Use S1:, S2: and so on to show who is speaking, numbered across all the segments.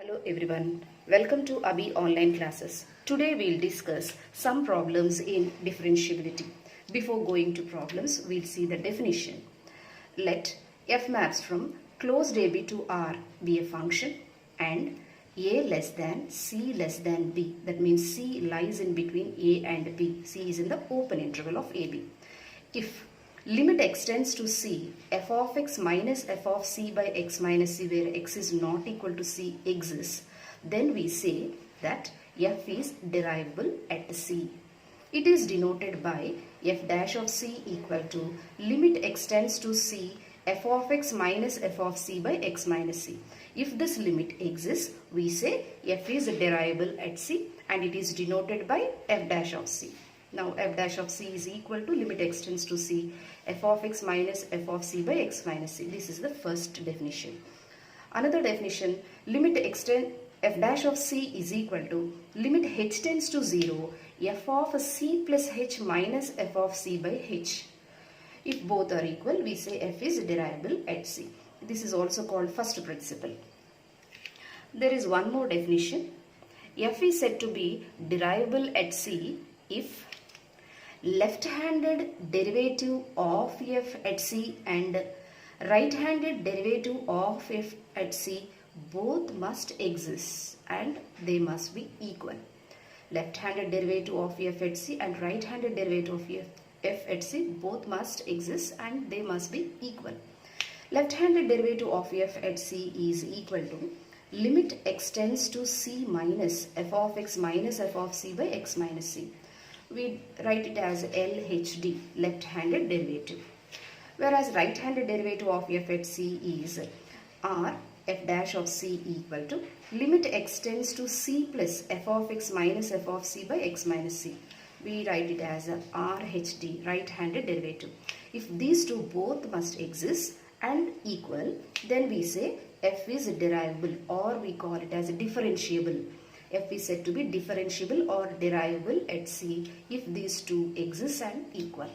S1: Hello everyone, welcome to Abhi online classes. Today we'll discuss some problems in differentiability. Before going to problems, we'll see the definition. Let f maps from closed AB to R be a function and a less than c less than b. That means c lies in between a and b. C is in the open interval of AB. If limit extends to c, f of x minus f of c by x minus c, where x is not equal to c, exists, then we say that f is derivable at c. It is denoted by f dash of c equal to limit extends to c, f of x minus f of c by x minus c. If this limit exists, we say f is derivable at c and it is denoted by f dash of c. Now f dash of c is equal to limit extends to c, f of x minus f of c by x minus c. This is the first definition. Another definition, limit extend f dash of c is equal to limit h tends to 0, f of c plus h minus f of c by h. If both are equal, we say f is derivable at c. This is also called first principle. There is one more definition. F is said to be derivable at c if left-handed derivative of f at c and right-handed derivative of f at c both must exist and they must be equal. Left-handed derivative of f at c and right-handed derivative of f at c both must exist and they must be equal. Left-handed derivative of f at c is equal to limit extends to c minus f of x minus f of c by x minus c. We write it as LHD, left-handed derivative. Whereas right-handed derivative of f at c is R f dash of c equal to limit extends to c plus f of x minus f of c by x minus c. We write it as RHD, right-handed derivative. If these two both must exist and equal, then we say f is derivable, or we call it as differentiable. F is said to be differentiable or derivable at c if these two exist and equal.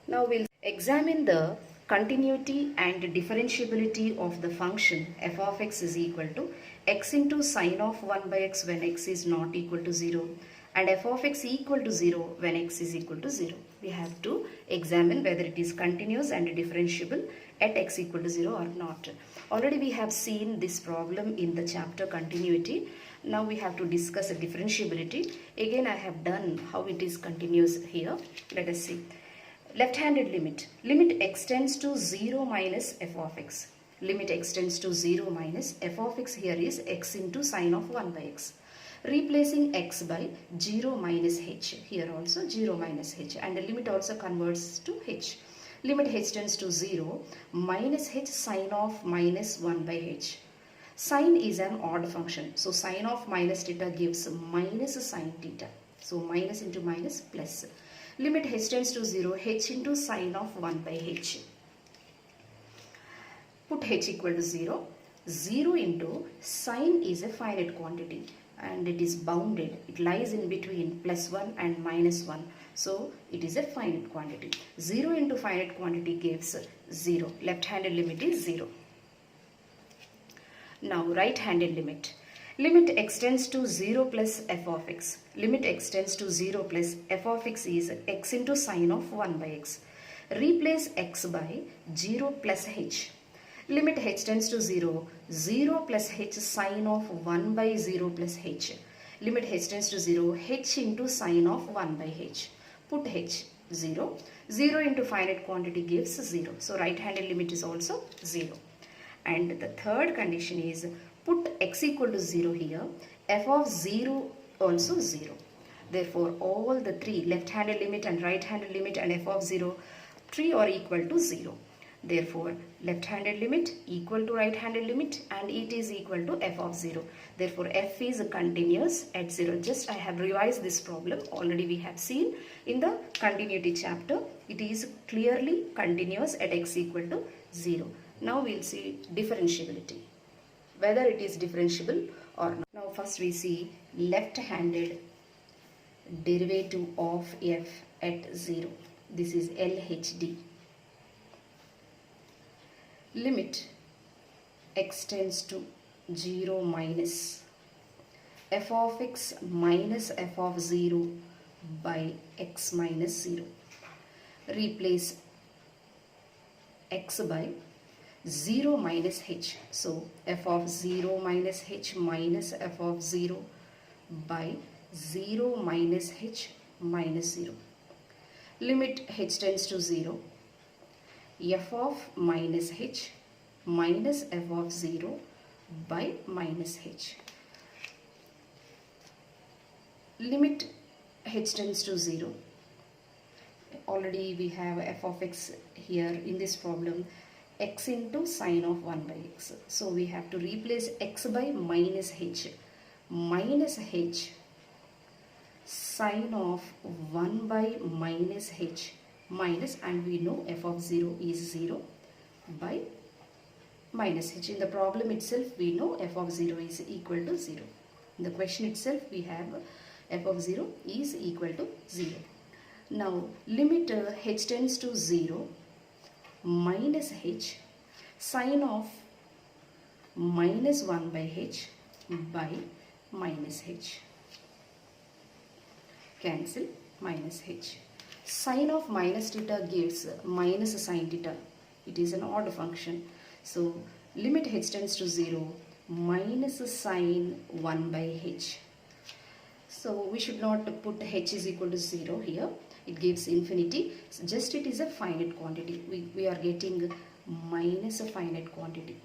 S1: Now we'll examine the continuity and differentiability of the function f of x is equal to x into sine of 1 by x when x is not equal to 0 and f of x equal to 0 when x is equal to 0. We have to examine whether it is continuous and differentiable at x equal to 0 or not. Already we have seen this problem in the chapter continuity. Now we have to discuss differentiability. Again I have done how it is continuous here. Let us see. Left-handed limit. Limit extends to 0 minus f of x. Limit extends to 0 minus f of x here is x into sine of 1 by x. Replacing x by 0 minus h. Here also 0 minus h. And the limit also converts to h. Limit h tends to 0 minus h sine of minus 1 by h. Sine is an odd function. So sine of minus theta gives minus sine theta. So minus into minus plus. Limit h tends to 0, h into sine of 1 by h. Put h equal to 0. 0 into sine is a finite quantity and it is bounded. It lies in between plus 1 and minus 1. So it is a finite quantity. 0 into finite quantity gives 0. Left-handed limit is 0. Now right-handed limit. Limit extends to 0 plus f of x. Limit extends to 0 plus f of x is x into sine of 1 by x. Replace x by 0 plus h. Limit h tends to 0, 0 plus h sine of 1 by 0 plus h. Limit h tends to 0, h into sine of 1 by h. Put h 0. 0 into finite quantity gives 0. So right-handed limit is also 0. And the third condition is put x equal to 0 here. F of 0 also 0. Therefore all the three, left-handed limit and right-handed limit and f of 0, three are equal to 0. Therefore, left-handed limit equal to right-handed limit and it is equal to f of 0. Therefore, f is continuous at 0. Just I have revised this problem. Already we have seen in the continuity chapter. It is clearly continuous at x equal to 0. Now we will see differentiability. Whether it is differentiable or not. Now first we see left-handed derivative of f at 0. This is LHD. Limit x tends to 0 minus f of x minus f of 0 by x minus 0. Replace x by 0 minus h. So f of 0 minus h minus f of 0 by 0 minus h minus 0. Limit h tends to 0. F of minus h minus f of 0 by minus h. Limit h tends to 0. Already we have f of x here in this problem, x into sine of 1 by x. So we have to replace x by minus h sine of 1 by minus h minus, and we know f of 0 is 0 by minus h. In the problem itself we know f of 0 is equal to 0. In the question itself we have f of 0 is equal to 0. Now limit h tends to 0 minus h sine of minus 1 by h by minus h. Cancel minus h. Sine of minus theta gives minus sine theta. It is an odd function. So limit h tends to 0 minus sine 1 by h. So we should not put h is equal to 0 here. It gives infinity. So just it is a finite quantity. We are getting minus a finite quantity.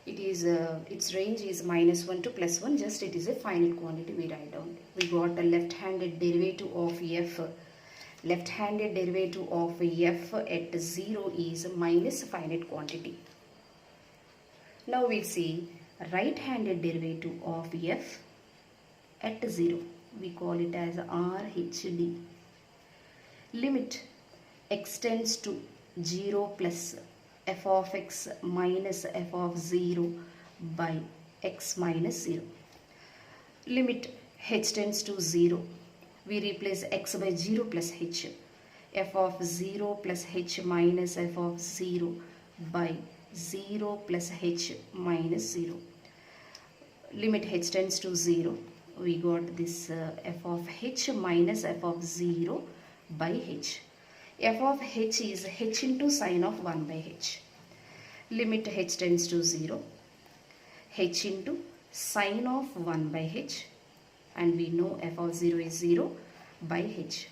S1: It is its range is minus 1 to plus 1. Just it is a finite quantity we write down. We got a left-handed derivative of f. Left-handed derivative of f at 0 is minus finite quantity. Now we see right-handed derivative of f at 0. We call it as RHD. Limit x tends to 0 plus f of x minus f of 0 by x minus 0. Limit h tends to 0. We replace x by 0 plus h. F of 0 plus h minus f of 0 by 0 plus h minus 0. Limit h tends to 0. We got this f of h minus f of 0 by h. F of h is h into sine of 1 by h. Limit h tends to 0. H into sine of 1 by h, and we know f of 0 is 0 by h.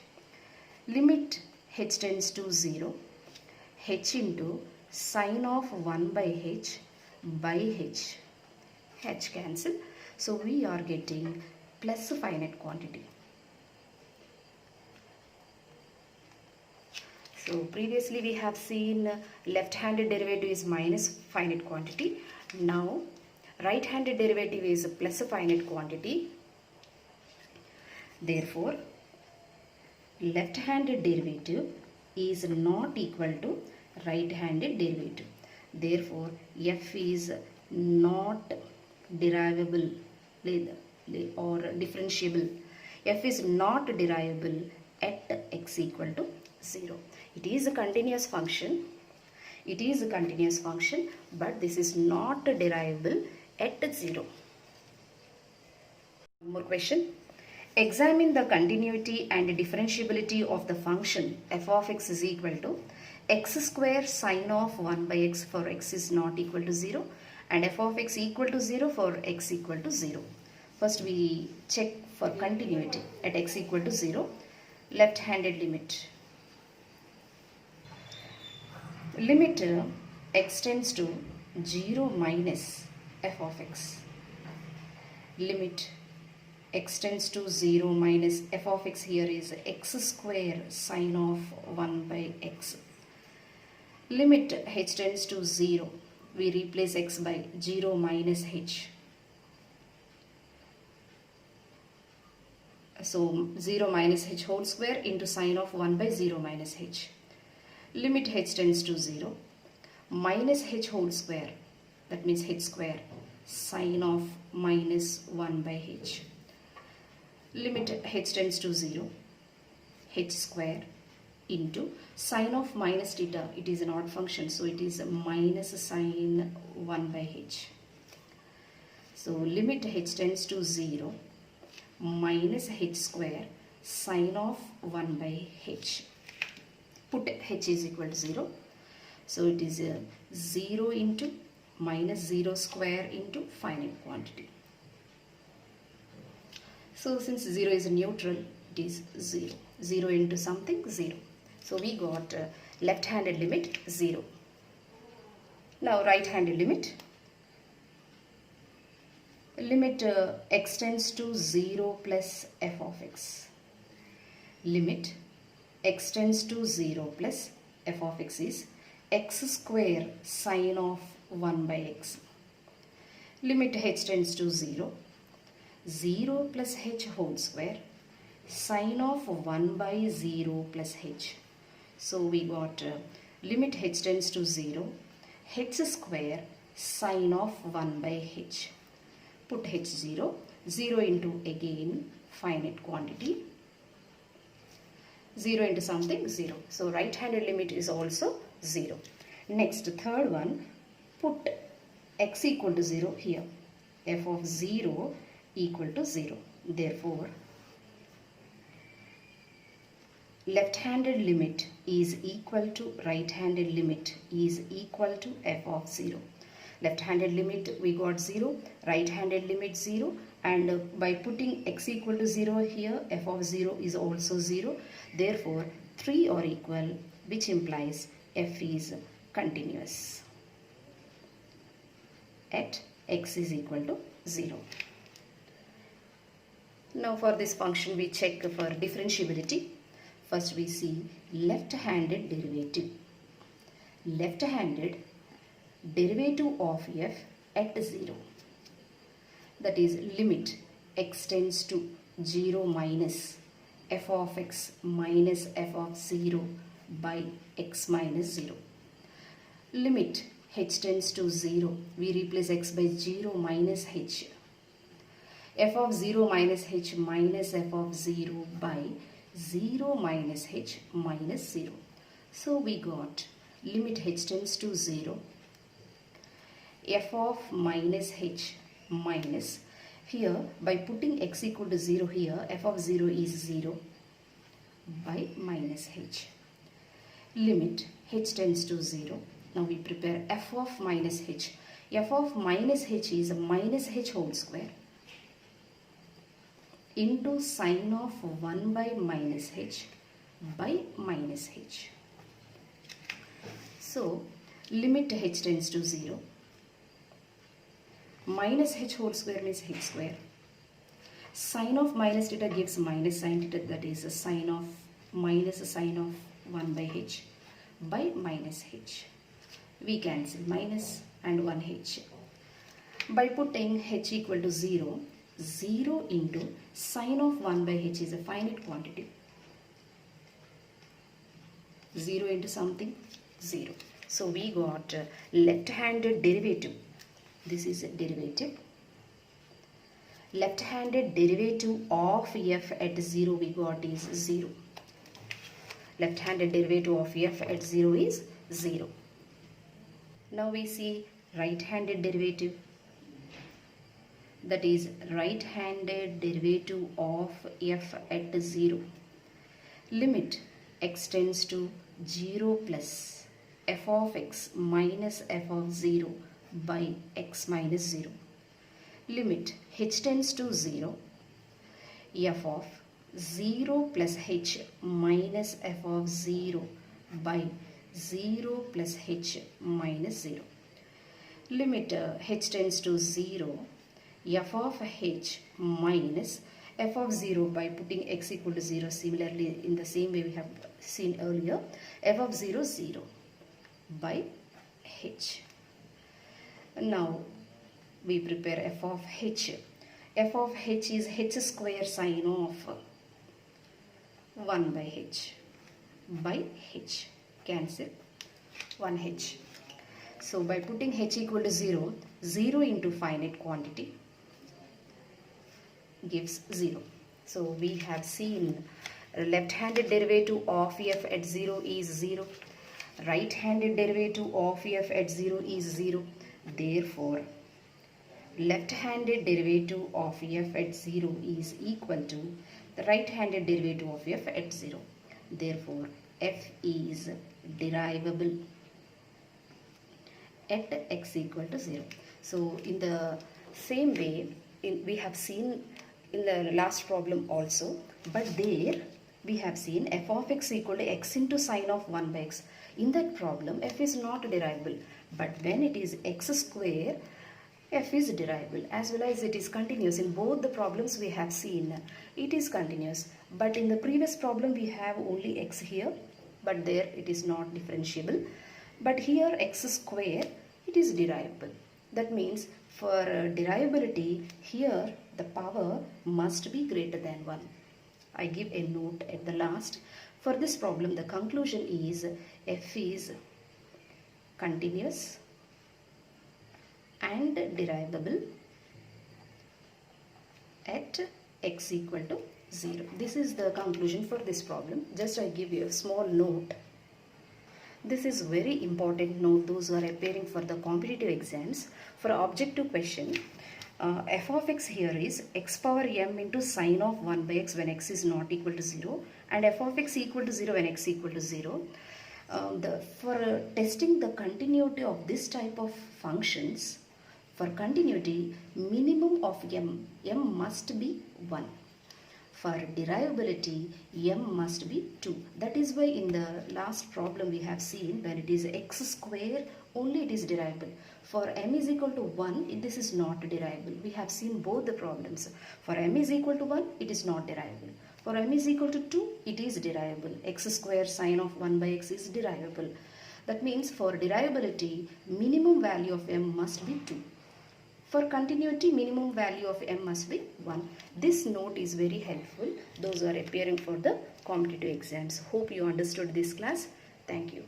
S1: Limit h tends to 0. H into sine of 1 by h by h. H cancel. So we are getting plus finite quantity. So previously we have seen left-handed derivative is minus finite quantity. Now right-handed derivative is plus finite quantity. Therefore left-handed derivative is not equal to right-handed derivative. Therefore f is not derivable or differentiable. F is not derivable at x equal to 0. It is a continuous function. It is a continuous function, but this is not derivable at 0. One more question. Examine the continuity and differentiability of the function f of x is equal to x square sine of 1 by x for x is not equal to 0 and f of x equal to 0 for x equal to 0. First we check for continuity at x equal to 0. Left-handed limit. Limit x tends to 0 minus f of x. Limit x tends to 0 minus f of x here is x square sine of 1 by x. Limit h tends to 0. We replace x by 0 minus h. So 0 minus h whole square into sine of 1 by 0 minus h. Limit h tends to 0. Minus h whole square, that means h square, sine of minus 1 by h. Limit h tends to 0. H square into sine of minus theta. It is an odd function, so it is minus sine 1 by h. So limit h tends to 0 minus h square sine of 1 by h. Put h is equal to 0. So it is 0 into minus 0 square into finite quantity. So since 0 is neutral, it is 0. 0 into something, 0. So we got left-handed limit 0. Now right-handed limit. Limit x tends to 0 plus f of x. Limit x tends to 0 plus f of x is x square sine of 1 by x. Limit h tends to 0. 0 plus h whole square sine of 1 by 0 plus h. So we got limit h tends to 0, h square sine of 1 by h. Put h 0, 0 into again finite quantity. 0 into something, 0. So right-handed limit is also 0. Next, third one, put x equal to 0 here. F of 0 equal to 0. Therefore, left-handed limit is equal to right-handed limit is equal to f of 0. Left-handed limit we got 0, right-handed limit 0, and by putting x equal to 0 here, f of 0 is also 0. Therefore, 3 are equal, which implies f is continuous at x is equal to 0. Now for this function we check for differentiability. First we see left-handed derivative. Left-handed derivative of f at 0. That is limit x tends to 0 minus f of x minus f of 0 by x minus 0. Limit h tends to 0. We replace x by 0 minus h. F of 0 minus h minus f of 0 by 0 minus h minus 0. So we got limit h tends to 0. F of minus h minus, here by putting x equal to 0 here, f of 0 is 0 by minus h. Limit h tends to 0. Now we prepare f of minus h. F of minus h is minus h whole square into sine of 1 by minus h by minus h. So limit h tends to 0. Minus h whole square means h square. Sine of minus theta gives minus sine theta, that is a sine of minus a sine of 1 by h by minus h. We cancel minus and 1 h. By putting h equal to 0, 0 into sine of 1 by h is a finite quantity. 0 into something, 0. So we got left-handed derivative. This is a derivative. Left-handed derivative of f at 0 we got is 0. Left-handed derivative of f at 0 is 0. Now we see right-handed derivative. That is right-handed derivative of f at 0. Limit x tends to 0 plus f of x minus f of 0 by x minus 0. Limit h tends to 0. F of 0 plus h minus f of 0 by 0 plus h minus 0. Limit h tends to 0. F of h minus f of 0 by putting x equal to 0. Similarly, in the same way we have seen earlier, f of 0, 0 by h. Now we prepare f of h. F of h is h square sine of 1 by h by h. Cancel 1h. So by putting h equal to 0, 0 into finite quantity gives 0. So we have seen Left-handed derivative of f at 0 is 0. Right-handed derivative of f at 0 is 0. Therefore, left-handed derivative of f at 0 is equal to the right-handed derivative of f at 0. Therefore, f is derivable at x equal to 0. So, in the same way, we have seen in the last problem also, but there we have seen f of x equal to x into sine of 1 by x. In that problem, f is not derivable, but when it is x square, f is derivable, as well as it is continuous. In both the problems we have seen it is continuous, but in the previous problem we have only x here, but there it is not differentiable. But here x square, it is derivable. That means for derivability, here the power must be greater than 1. I give a note at the last. For this problem, the conclusion is f is continuous and derivable at x equal to 0. This is the conclusion for this problem. Just I give you a small note. This is very important note, those who are appearing for the competitive exams. For objective question, f of x here is x power m into sine of 1 by x when x is not equal to 0, and f of x equal to 0 when x equal to 0. For testing the continuity of this type of functions, for continuity, minimum of m must be 1. For derivability, m must be 2. That is why in the last problem we have seen when it is x square, only it is derivable. For m is equal to 1, this is not derivable. We have seen both the problems. For m is equal to 1, it is not derivable. For m is equal to 2, it is derivable. X square sine of 1 by x is derivable. That means for derivability, minimum value of m must be 2. For continuity, minimum value of m must be 1. This note is very helpful. Those who are appearing for the competitive exams. Hope you understood this class. Thank you.